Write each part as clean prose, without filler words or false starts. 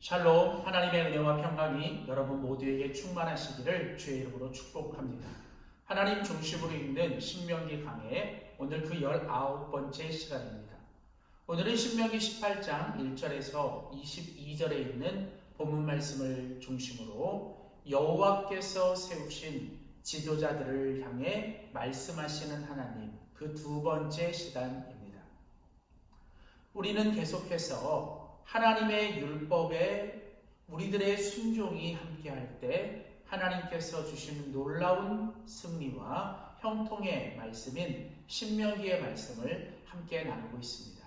샬롬, 하나님의 은혜와 평강이 여러분 모두에게 충만하시기를 주의 이름으로 축복합니다. 하나님 중심으로 읽는 신명기 강해 오늘 그 19번째 시간입니다. 오늘은 신명기 18장 1절에서 22절에 있는 본문 말씀을 중심으로 여호와께서 세우신 지도자들을 향해 말씀하시는 하나님, 그 두 번째 시간입니다. 우리는 계속해서 하나님의 율법에 우리들의 순종이 함께할 때 하나님께서 주신 놀라운 승리와 형통의 말씀인 신명기의 말씀을 함께 나누고 있습니다.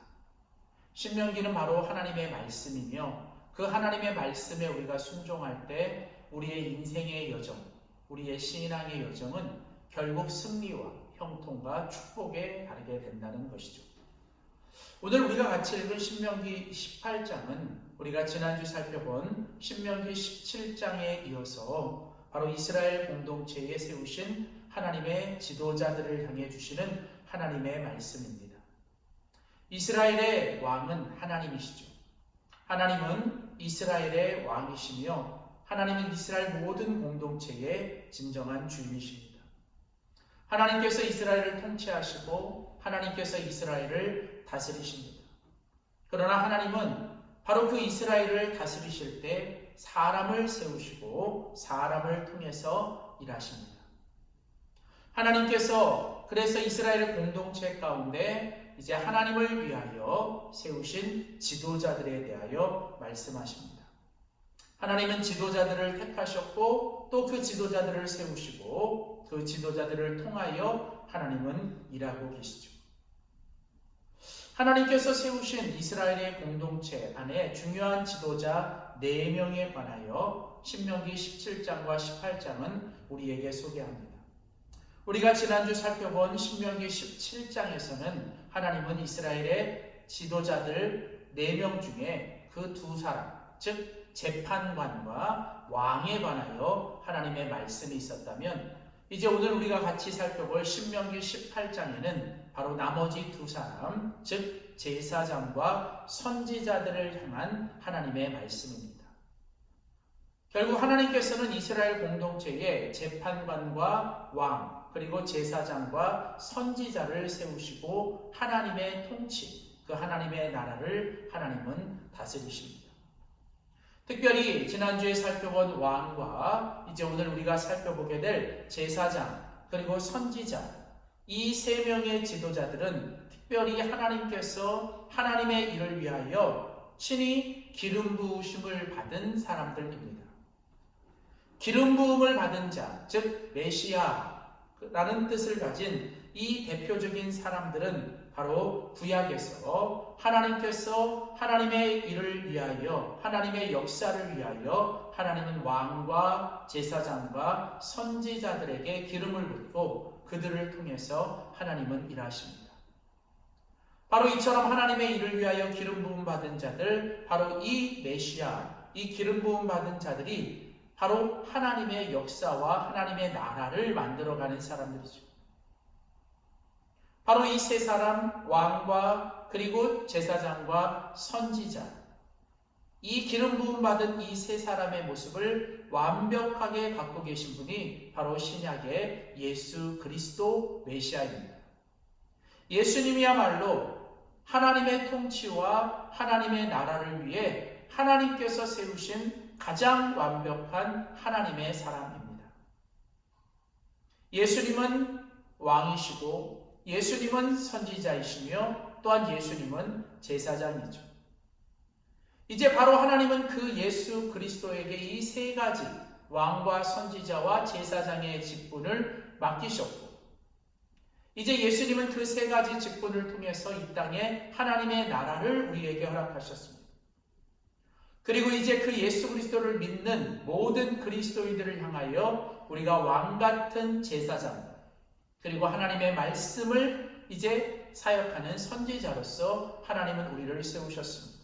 신명기는 바로 하나님의 말씀이며 그 하나님의 말씀에 우리가 순종할 때 우리의 인생의 여정, 우리의 신앙의 여정은 결국 승리와 형통과 축복에 가르게 된다는 것이죠. 오늘 우리가 같이 읽은 신명기 18장은 우리가 지난주 살펴본 신명기 17장에 이어서 바로 이스라엘 공동체에 세우신 하나님의 지도자들을 향해 주시는 하나님의 말씀입니다. 이스라엘의 왕은 하나님이시죠. 하나님은 이스라엘의 왕이시며 하나님은 이스라엘 모든 공동체의 진정한 주인이십니다. 하나님께서 이스라엘을 통치하시고 하나님께서 이스라엘을 다스리십니다. 그러나 하나님은 바로 그 이스라엘을 다스리실 때 사람을 세우시고 사람을 통해서 일하십니다. 하나님께서 그래서 이스라엘 공동체 가운데 이제 하나님을 위하여 세우신 지도자들에 대하여 말씀하십니다. 하나님은 지도자들을 택하셨고 또 그 지도자들을 세우시고 그 지도자들을 통하여 하나님은 일하고 계시죠. 하나님께서 세우신 이스라엘의 공동체 안에 중요한 지도자 4명에 관하여 신명기 17장과 18장은 우리에게 소개합니다. 우리가 지난주 살펴본 신명기 17장에서는 하나님은 이스라엘의 지도자들 4명 중에 그 2사람, 즉 재판관과 왕에 관하여 하나님의 말씀이 있었다면 이제 오늘 우리가 같이 살펴볼 신명기 18장에는 바로 나머지 2사람, 즉 제사장과 선지자들을 향한 하나님의 말씀입니다. 결국 하나님께서는 이스라엘 공동체에 재판관과 왕, 그리고 제사장과 선지자를 세우시고 하나님의 통치, 그 하나님의 나라를 하나님은 다스리십니다. 특별히 지난주에 살펴본 왕과 이제 오늘 우리가 살펴보게 될 제사장 그리고 선지자, 이 3명의 지도자들은 특별히 하나님께서 하나님의 일을 위하여 친히 기름 부으심을 받은 사람들입니다. 기름 부음을 받은 자, 즉 메시아라는 뜻을 가진 이 대표적인 사람들은 바로 구약에서 하나님께서 하나님의 일을 위하여 하나님의 역사를 위하여 하나님은 왕과 제사장과 선지자들에게 기름을 붓고 그들을 통해서 하나님은 일하십니다. 바로 이처럼 하나님의 일을 위하여 기름 부음 받은 자들, 바로 이 메시아, 이 기름 부음 받은 자들이 바로 하나님의 역사와 하나님의 나라를 만들어가는 사람들이죠. 바로 이 3사람, 왕과 그리고 제사장과 선지자, 이 기름 부음 받은 이 3사람의 모습을 완벽하게 갖고 계신 분이 바로 신약의 예수 그리스도 메시아입니다. 예수님이야말로 하나님의 통치와 하나님의 나라를 위해 하나님께서 세우신 가장 완벽한 하나님의 사람입니다. 예수님은 왕이시고 예수님은 선지자이시며 또한 예수님은 제사장이죠. 이제 바로 하나님은 그 예수 그리스도에게 이 3가지 왕과 선지자와 제사장의 직분을 맡기셨고 이제 예수님은 그 3가지 직분을 통해서 이 땅에 하나님의 나라를 우리에게 허락하셨습니다. 그리고 이제 그 예수 그리스도를 믿는 모든 그리스도인들을 향하여 우리가 왕같은 제사장 그리고 하나님의 말씀을 이제 사역하는 선지자로서 하나님은 우리를 세우셨습니다.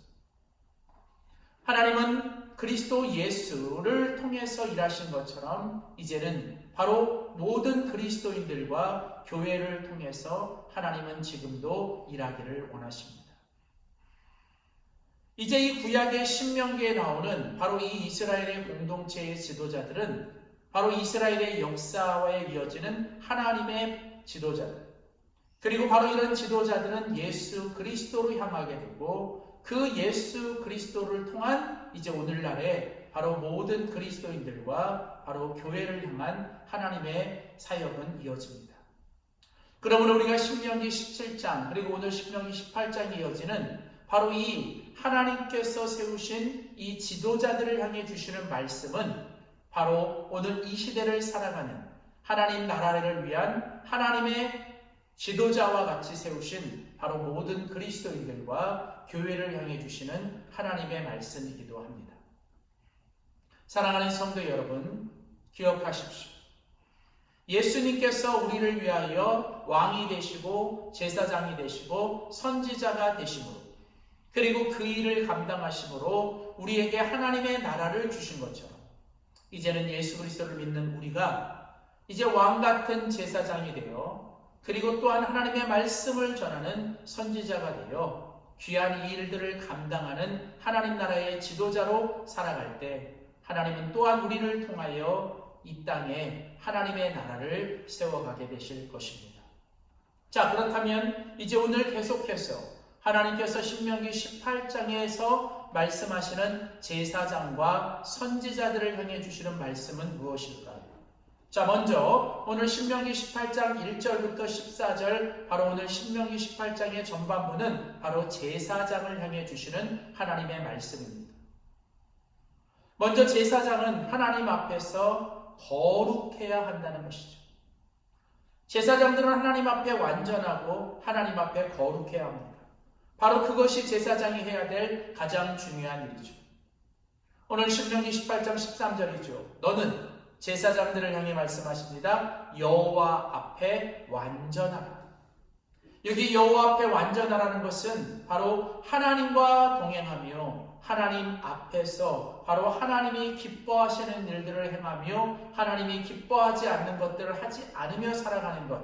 하나님은 그리스도 예수를 통해서 일하신 것처럼 이제는 바로 모든 그리스도인들과 교회를 통해서 하나님은 지금도 일하기를 원하십니다. 이제 이 구약의 신명기에 나오는 바로 이 이스라엘의 공동체의 지도자들은 바로 이스라엘의 역사에 이어지는 하나님의 지도자들, 그리고 바로 이런 지도자들은 예수 그리스도로 향하게 되고 그 예수 그리스도를 통한 이제 오늘날의 바로 모든 그리스도인들과 바로 교회를 향한 하나님의 사역은 이어집니다. 그러므로 우리가 신명기 17장 그리고 오늘 신명기 18장에 이어지는 바로 이 하나님께서 세우신 이 지도자들을 향해 주시는 말씀은 바로 오늘 이 시대를 살아가는 하나님 나라를 위한 하나님의 지도자와 같이 세우신 바로 모든 그리스도인들과 교회를 향해 주시는 하나님의 말씀이기도 합니다. 사랑하는 성도 여러분, 기억하십시오. 예수님께서 우리를 위하여 왕이 되시고 제사장이 되시고 선지자가 되심으로, 그리고 그 일을 감당하심으로 우리에게 하나님의 나라를 주신 것처럼 이제는 예수 그리스도를 믿는 우리가 이제 왕 같은 제사장이 되어, 그리고 또한 하나님의 말씀을 전하는 선지자가 되어 귀한 이 일들을 감당하는 하나님 나라의 지도자로 살아갈 때 하나님은 또한 우리를 통하여 이 땅에 하나님의 나라를 세워가게 되실 것입니다. 자, 그렇다면 이제 오늘 계속해서 하나님께서 신명기 18장에서 말씀하시는 제사장과 선지자들을 향해 주시는 말씀은 무엇일까요? 자, 먼저 오늘 신명기 18장 1절부터 14절, 바로 오늘 신명기 18장의 전반부는 바로 제사장을 향해 주시는 하나님의 말씀입니다. 먼저 제사장은 하나님 앞에서 거룩해야 한다는 것이죠. 제사장들은 하나님 앞에 완전하고 하나님 앞에 거룩해야 합니다. 바로 그것이 제사장이 해야 될 가장 중요한 일이죠. 오늘 신명기 18장 13절이죠. 너는 제사장들을 향해 말씀하십니다. 여호와 앞에 완전하라. 여기 여호와 앞에 완전하라는 것은 바로 하나님과 동행하며 하나님 앞에서 바로 하나님이 기뻐하시는 일들을 행하며 하나님이 기뻐하지 않는 것들을 하지 않으며 살아가는 것.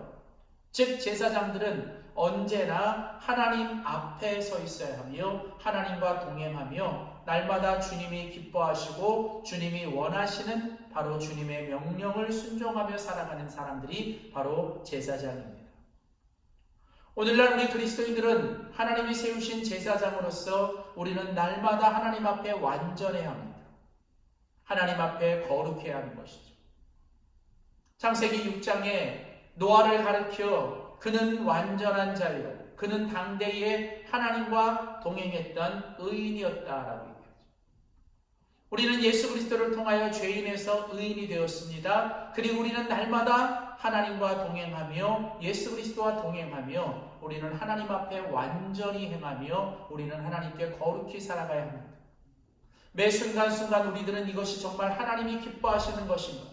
즉 제사장들은 언제나 하나님 앞에 서 있어야 하며 하나님과 동행하며 날마다 주님이 기뻐하시고 주님이 원하시는 바로 주님의 명령을 순종하며 살아가는 사람들이 바로 제사장입니다. 오늘날 우리 그리스도인들은 하나님이 세우신 제사장으로서 우리는 날마다 하나님 앞에 완전해야 합니다. 하나님 앞에 거룩해야 하는 것이죠. 창세기 6장에 노아를 가르쳐 그는 완전한 자요, 그는 당대에 하나님과 동행했던 의인이었다라고 얘기하죠. 우리는 예수 그리스도를 통하여 죄인에서 의인이 되었습니다. 그리고 우리는 날마다 하나님과 동행하며 예수 그리스도와 동행하며 우리는 하나님 앞에 완전히 행하며 우리는 하나님께 거룩히 살아가야 합니다. 매 순간순간 우리들은 이것이 정말 하나님이 기뻐하시는 것인가,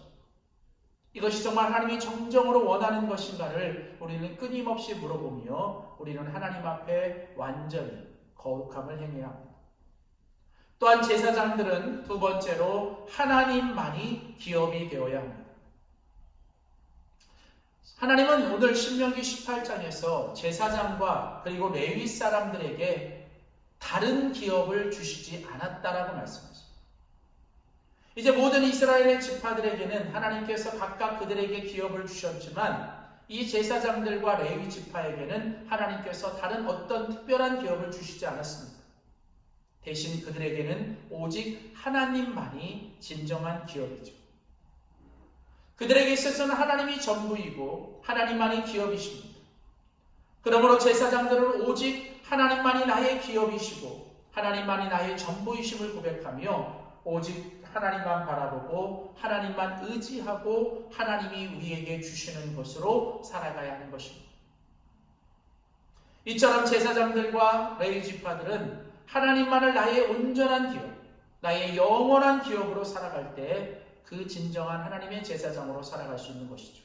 이것이 정말 하나님이 정정으로 원하는 것인가를 우리는 끊임없이 물어보며 우리는 하나님 앞에 완전히 거룩함을 행해야 합니다. 또한 제사장들은 두 번째로 하나님만이 기업이 되어야 합니다. 하나님은 오늘 신명기 18장에서 제사장과 그리고 레위 사람들에게 다른 기업을 주시지 않았다라고 말씀하십니다. 이제 모든 이스라엘의 지파들에게는 하나님께서 각각 그들에게 기업을 주셨지만 이 제사장들과 레위 지파에게는 하나님께서 다른 어떤 특별한 기업을 주시지 않았습니다. 대신 그들에게는 오직 하나님만이 진정한 기업이죠. 그들에게 있어서는 하나님이 전부이고 하나님만이 기업이십니다. 그러므로 제사장들은 오직 하나님만이 나의 기업이시고 하나님만이 나의 전부이심을 고백하며 오직 하나님만 바라보고 하나님만 의지하고 하나님이 우리에게 주시는 것으로 살아가야 하는 것입니다. 이처럼 제사장들과 레위 지파들은 하나님만을 나의 온전한 기업, 나의 영원한 기업으로 살아갈 때 그 진정한 하나님의 제사장으로 살아갈 수 있는 것이죠.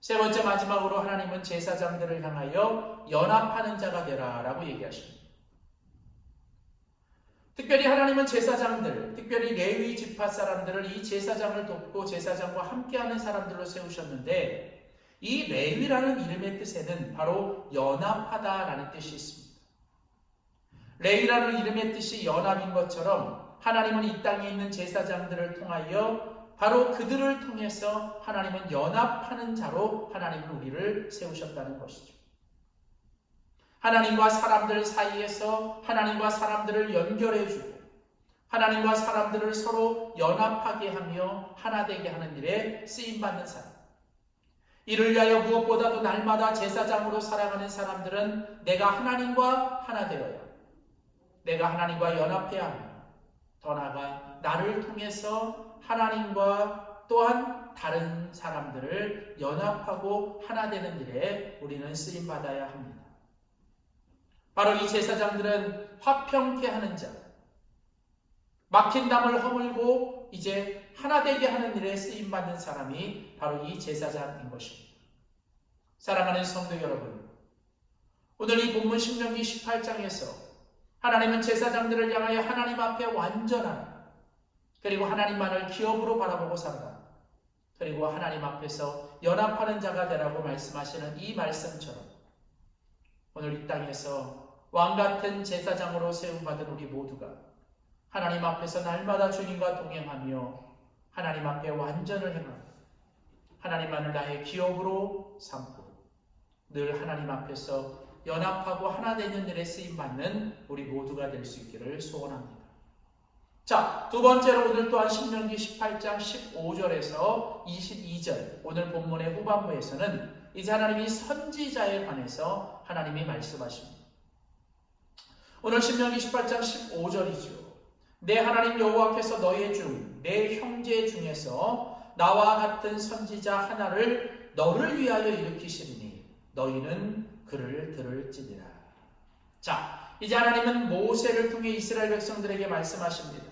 세 번째 마지막으로 하나님은 제사장들을 향하여 연합하는 자가 되라 라고 얘기하십니다. 특별히 하나님은 제사장들, 특별히 레위 지파 사람들을 이 제사장을 돕고 제사장과 함께하는 사람들로 세우셨는데 이 레위라는 이름의 뜻에는 바로 연합하다라는 뜻이 있습니다. 레위라는 이름의 뜻이 연합인 것처럼 하나님은 이 땅에 있는 제사장들을 통하여 바로 그들을 통해서 하나님은 연합하는 자로 하나님은 우리를 세우셨다는 것이죠. 하나님과 사람들 사이에서 하나님과 사람들을 연결해주고 하나님과 사람들을 서로 연합하게 하며 하나 되게 하는 일에 쓰임받는 사람. 이를 위하여 무엇보다도 날마다 제사장으로 살아가는 사람들은 내가 하나님과 하나 되어야, 내가 하나님과 연합해야 하며, 더 나아가 나를 통해서 하나님과 또한 다른 사람들을 연합하고 하나 되는 일에 우리는 쓰임받아야 합니다. 바로 이 제사장들은 화평케 하는 자, 막힌 담을 허물고 이제 하나 되게 하는 일에 쓰임받는 사람이 바로 이 제사장인 것입니다. 사랑하는 성도 여러분, 오늘 이 본문 신명기 18장에서 하나님은 제사장들을 향하여 하나님 앞에 완전하라, 그리고 하나님만을 기업으로 바라보고 살아라, 그리고 하나님 앞에서 연합하는 자가 되라고 말씀하시는 이 말씀처럼 오늘 이 땅에서 왕같은 제사장으로 세움받은 우리 모두가 하나님 앞에서 날마다 주님과 동행하며 하나님 앞에 완전을 행하고 하나님만을 나의 기업으로 삼고 늘 하나님 앞에서 연합하고 하나 되는 일에 쓰임받는 우리 모두가 될 수 있기를 소원합니다. 자, 두 번째로 오늘 또한 신명기 18장 15절에서 22절 오늘 본문의 후반부에서는 이제 하나님이 선지자에 관해서 하나님이 말씀하십니다. 오늘 신명기 18장 15절이죠. 내 하나님 여호와께서 너희 중 내 형제 중에서 나와 같은 선지자 하나를 너를 위하여 일으키시리니 너희는 그를 들을지니라. 자, 이제 하나님은 모세를 통해 이스라엘 백성들에게 말씀하십니다.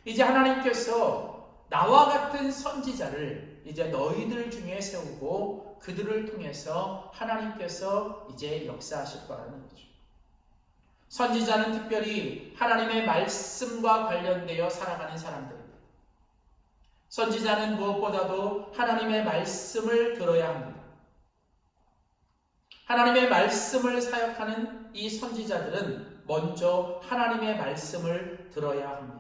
이제 하나님께서 나와 같은 선지자를 이제 너희들 중에 세우고 그들을 통해서 하나님께서 이제 역사하실 거라는 거죠. 선지자는 특별히 하나님의 말씀과 관련되어 살아가는 사람들입니다. 선지자는 무엇보다도 하나님의 말씀을 들어야 합니다. 하나님의 말씀을 사역하는 이 선지자들은 먼저 하나님의 말씀을 들어야 합니다.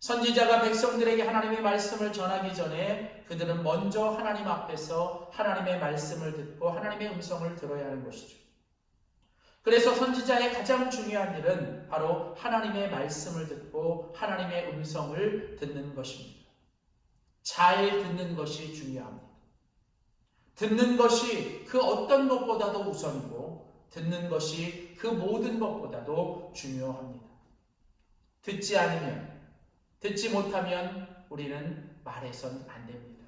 선지자가 백성들에게 하나님의 말씀을 전하기 전에 그들은 먼저 하나님 앞에서 하나님의 말씀을 듣고 하나님의 음성을 들어야 하는 것이죠. 그래서 선지자의 가장 중요한 일은 바로 하나님의 말씀을 듣고 하나님의 음성을 듣는 것입니다. 잘 듣는 것이 중요합니다. 듣는 것이 그 어떤 것보다도 우선이고 듣는 것이 그 모든 것보다도 중요합니다. 듣지 않으면, 듣지 못하면 우리는 말해선 안 됩니다.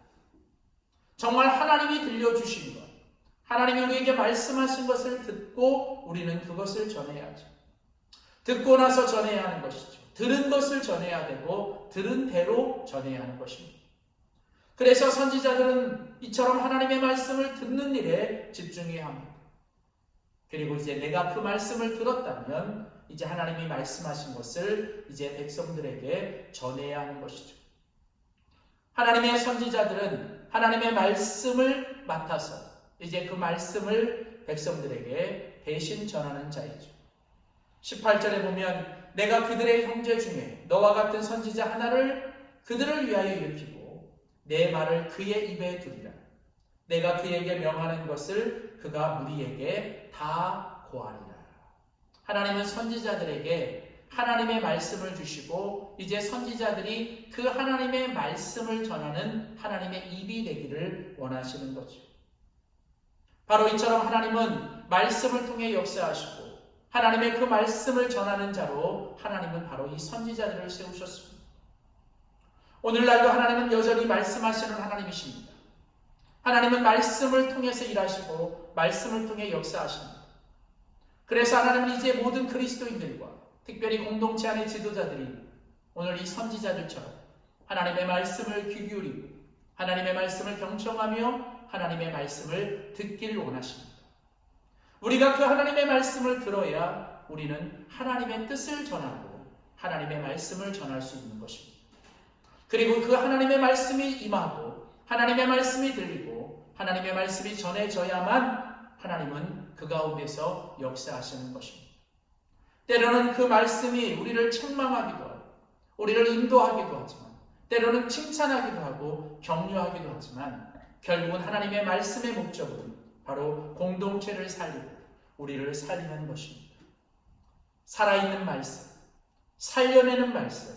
정말 하나님이 들려주신 것, 하나님이 우리에게 말씀하신 것을 듣고 우리는 그것을 전해야죠. 듣고 나서 전해야 하는 것이죠. 들은 것을 전해야 되고 들은 대로 전해야 하는 것입니다. 그래서 선지자들은 이처럼 하나님의 말씀을 듣는 일에 집중해야 합니다. 그리고 이제 내가 그 말씀을 들었다면 이제 하나님이 말씀하신 것을 이제 백성들에게 전해야 하는 것이죠. 하나님의 선지자들은 하나님의 말씀을 맡아서 이제 그 말씀을 백성들에게 대신 전하는 자이죠. 18절에 보면 내가 그들의 형제 중에 너와 같은 선지자 하나를 그들을 위하여 일으키고 내 말을 그의 입에 두리라. 내가 그에게 명하는 것을 그가 무리에게 다 고하리라. 하나님은 선지자들에게 하나님의 말씀을 주시고 이제 선지자들이 그 하나님의 말씀을 전하는 하나님의 입이 되기를 원하시는 거죠. 바로 이처럼 하나님은 말씀을 통해 역사하시고 하나님의 그 말씀을 전하는 자로 하나님은 바로 이 선지자들을 세우셨습니다. 오늘날도 하나님은 여전히 말씀하시는 하나님이십니다. 하나님은 말씀을 통해서 일하시고 말씀을 통해 역사하십니다. 그래서 하나님은 이제 모든 그리스도인들과 특별히 공동체 안의 지도자들이 오늘 이 선지자들처럼 하나님의 말씀을 귀 기울이고 하나님의 말씀을 경청하며 하나님의 말씀을 듣기를 원하십니다. 우리가 그 하나님의 말씀을 들어야 우리는 하나님의 뜻을 전하고 하나님의 말씀을 전할 수 있는 것입니다. 그리고 그 하나님의 말씀이 임하고 하나님의 말씀이 들리고 하나님의 말씀이 전해져야만 하나님은 그 가운데서 역사하시는 것입니다. 때로는 그 말씀이 우리를 책망하기도 하고 우리를 인도하기도 하지만 때로는 칭찬하기도 하고 격려하기도 하지만 결국은 하나님의 말씀의 목적은 바로 공동체를 살리고 우리를 살리는 것입니다. 살아있는 말씀, 살려내는 말씀,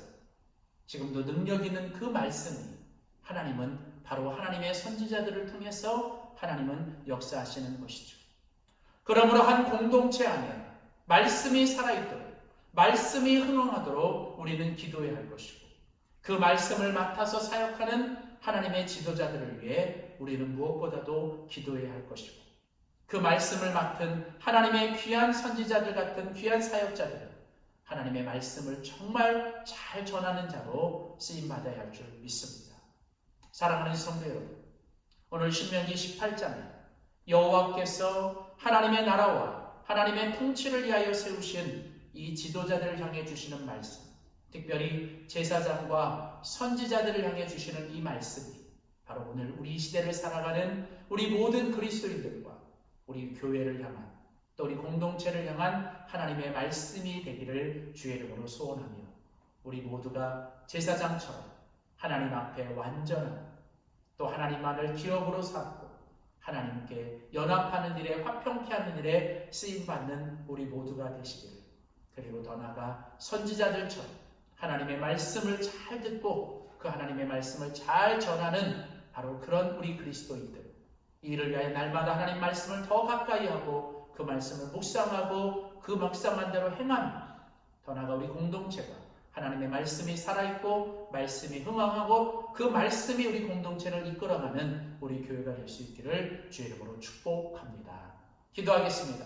지금도 능력 있는 그 말씀이 하나님은 바로 하나님의 선지자들을 통해서 하나님은 역사하시는 것이죠. 그러므로 한 공동체 안에 말씀이 살아있도록, 말씀이 흥황하도록 우리는 기도해야 할 것이고 그 말씀을 맡아서 사역하는 하나님의 지도자들을 위해 우리는 무엇보다도 기도해야 할 것이고 그 말씀을 맡은 하나님의 귀한 선지자들 같은 귀한 사역자들은 하나님의 말씀을 정말 잘 전하는 자로 쓰임받아야 할 줄 믿습니다. 사랑하는 성도 여러분, 오늘 신명기 18장에 여호와께서 하나님의 나라와 하나님의 통치를 위하여 세우신 이 지도자들을 향해 주시는 말씀, 특별히 제사장과 선지자들을 향해 주시는 이 말씀이 바로 오늘 우리 시대를 살아가는 우리 모든 그리스도인들과 우리 교회를 향한 또 우리 공동체를 향한 하나님의 말씀이 되기를 주의 이름으로 소원하며 우리 모두가 제사장처럼 하나님 앞에 완전한 또 하나님만을 기업으로 삼고 하나님께 연합하는 일에 화평케 하는 일에 쓰임받는 우리 모두가 되시기를, 그리고 더 나아가 선지자들처럼 하나님의 말씀을 잘 듣고 그 하나님의 말씀을 잘 전하는 바로 그런 우리 그리스도인들, 이를 위하여 날마다 하나님 말씀을 더 가까이 하고 그 말씀을 묵상하고 그 묵상한 대로 행하며 더 나아가 우리 공동체가 하나님의 말씀이 살아있고 말씀이 흥황하고 그 말씀이 우리 공동체를 이끌어가는 우리 교회가 될 수 있기를 주의 이름으로 축복합니다. 기도하겠습니다.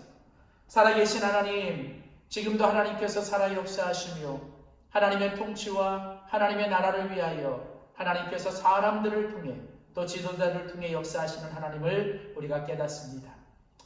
살아계신 하나님, 지금도 하나님께서 살아 역사하시며 하나님의 통치와 하나님의 나라를 위하여 하나님께서 사람들을 통해 또 지도자들을 통해 역사하시는 하나님을 우리가 깨닫습니다.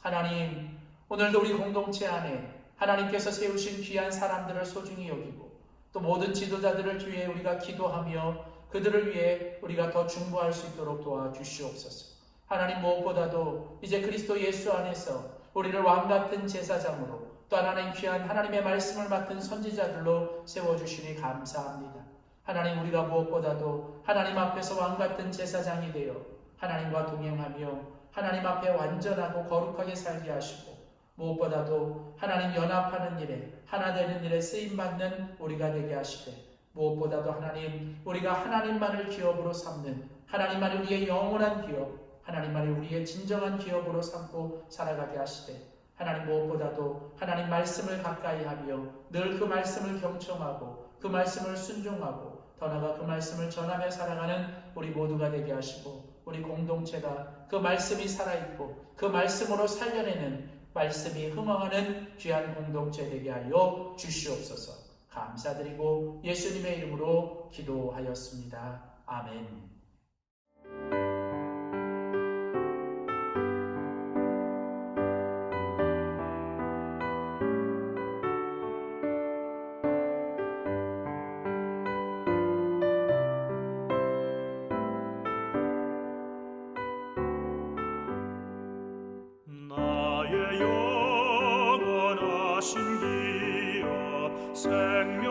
하나님, 오늘도 우리 공동체 안에 하나님께서 세우신 귀한 사람들을 소중히 여기고 또 모든 지도자들을 위해 우리가 기도하며 그들을 위해 우리가 더 중보할 수 있도록 도와주시옵소서. 하나님, 무엇보다도 이제 그리스도 예수 안에서 우리를 왕같은 제사장으로 또 하나님 귀한 하나님의 말씀을 맡은 선지자들로 세워주시니 감사합니다. 하나님, 우리가 무엇보다도 하나님 앞에서 왕같은 제사장이 되어 하나님과 동행하며 하나님 앞에 완전하고 거룩하게 살게 하시고 무엇보다도 하나님 연합하는 일에 하나 되는 일에 쓰임받는 우리가 되게 하시되 무엇보다도 하나님, 우리가 하나님만을 기업으로 삼는 하나님만이 우리의 영원한 기업, 하나님만이 우리의 진정한 기업으로 삼고 살아가게 하시되 하나님, 무엇보다도 하나님 말씀을 가까이 하며 늘 그 말씀을 경청하고 그 말씀을 순종하고 더 나아가 그 말씀을 전하며 살아가는 우리 모두가 되게 하시고 우리 공동체가 그 말씀이 살아있고 그 말씀으로 살려내는 말씀이 흥황하는 귀한 공동체 되게 하여 주시옵소서. 감사드리고 예수님의 이름으로 기도하였습니다. 아멘. 나의 영원하신 기업 생명